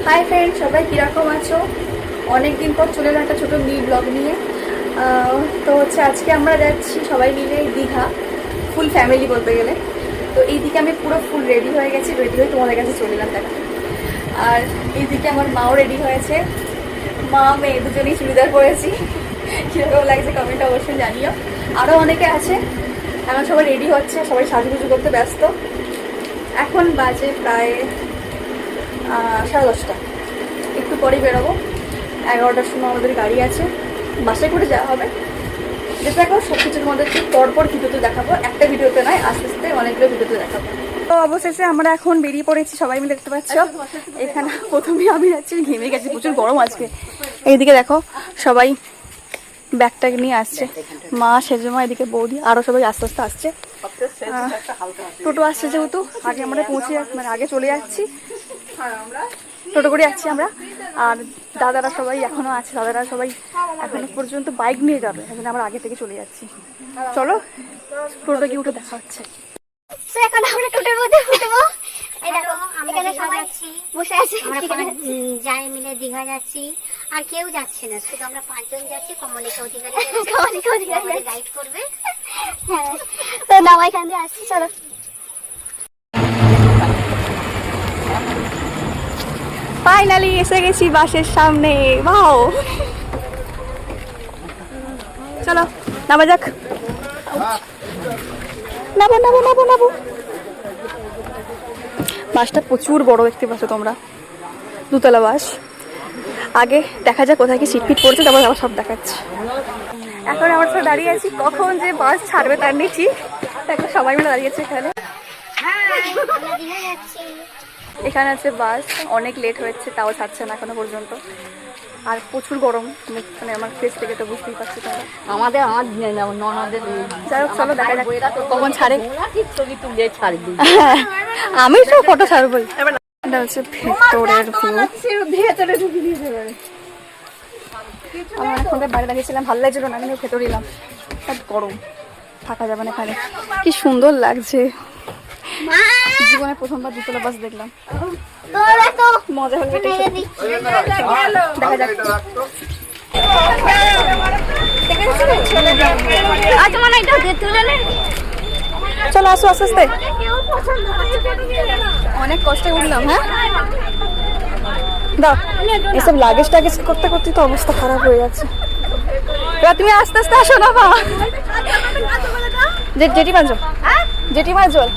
Hi friend, সবাই কীরকম আছো? অনেক দিন পর চলে এলাম একটা ছোটো মিনি ব্লগ নিয়ে। তো হচ্ছে আজকে আমরা যাচ্ছি সবাই মিলে দীঘা, ফুল ফ্যামিলি বলতে গেলে। তো এইদিকে আমি পুরো ফুল রেডি হয়ে গেছি, রেডি হয়ে তোমাদের কাছে চলে এলাম দেখা। আর এইদিকে আমার মাও রেডি হয়েছে, মা মেয়ে দুজনেই চুড়িদার পরেছি। কীরকম লাগছে কমেন্টে অবশ্যই জানিও। আরও অনেকে আছে, এখন সবাই রেডি হচ্ছে, সবাই সাজুগুজু করতে ব্যস্ত। এখন বাজে প্রায় 10:30, একটু পরেই বেরোবো। 11টার সময় আমাদের গাড়ি আছে, বাসে করে যাওয়া হবে। যেটা করো সব কিছুর মধ্যে পরপর ভিডিওতে দেখাবো, একটা ভিডিওতে নয়, আস্তে আস্তে অনেকগুলো ভিডিওতে দেখাবো। তো অবশেষে আমরা এখন বেরিয়ে পড়েছি, সবাই মিলে দেখতে পাচ্ছ। এখানে প্রথমে আমি যাচ্ছি, ঘেমে গেছি, প্রচুর গরম আজকে। এইদিকে দেখো সবাই ব্যাগ ট্যাগ নিয়ে আসছে, মা সেজমা, এদিকে বৌদি, আরও সবাই আস্তে আস্তে আসছে। টোটো আসছে যেহেতু আগে আমরা পৌঁছে মানে আগে চলে যাচ্ছি, টোটো করে যাচ্ছি আমরা। আর দাদারা সবাই এখনো আছে, দাদারা সবাই এখনো পর্যন্ত বাইক নিয়ে যাবে, এখানে আমরা আগে থেকে চলে যাচ্ছি। চলো টোটো গিয়ে উঠে দেখা হচ্ছে। এখন আমরা টোটোর মধ্যে উঠবো। এই দেখো এখানে সবাই বসে আছে, আমরা যাই মিলে দীঘা যাচ্ছি। আর কেউ যাচ্ছে না, শুধু আমরা 5 জন যাচ্ছি। কমলিকা অধিকারী গাইড করবে। হ্যাঁ, তো নাও এখান দিয়ে আসছি, চলো। ফাইনালি এসে গেছি বাসের সামনে। বাও, চলো নামা যাক। নামো নামো নামো নামো। বাসটা প্রচুর বড়, দেখতে পাচ্ছ তোমরা, 2তলা বাস। আগে দেখা যাক কোথায় কি সিট ফিট পড়ছে, তারপর আবার সব দেখাচ্ছি। এখন আমার সাথে দাঁড়িয়ে আছি, কখন যে বাস ছাড়বে তার নিচ্ছি। দেখো সবাই মিলে দাঁড়িয়ে আছে এখানে। এখানে আছে বাস, অনেক লেট হয়েছে, তাও ছাড়ছে না এখনো পর্যন্ত। আর প্রচুর গরম, মানে আমার ফেস থেকে তো বুঝতেই পারছি তোমরা। যাই হোক চলো দেখা যাক কখন ছাড়ে। আমি তো ফটো ছাড়বই। এটা হচ্ছে ভেতরের ভিউ। আমরা এখন বাইরে দাঁড়িয়েছিলাম, ভালো লাগছিল না, আমি ভেতরে এলাম। গরম, থাকা যাবে না এখানে। কি সুন্দর লাগছে, জীবনে প্রথমবার 2তলা বাস দেখলাম। মজা হলো, দেখা যাক। চলো আসো আস্তে আস্তে, অনেক কষ্টে উঠলাম। হ্যাঁ দাও, এসব লাগেজ টাগেজ করতে করতে তো অবস্থা খারাপ হয়ে যাচ্ছে। এবার তুমি আস্তে আস্তে আসো না, বা জেঠিমার জল, জেঠিমার জল।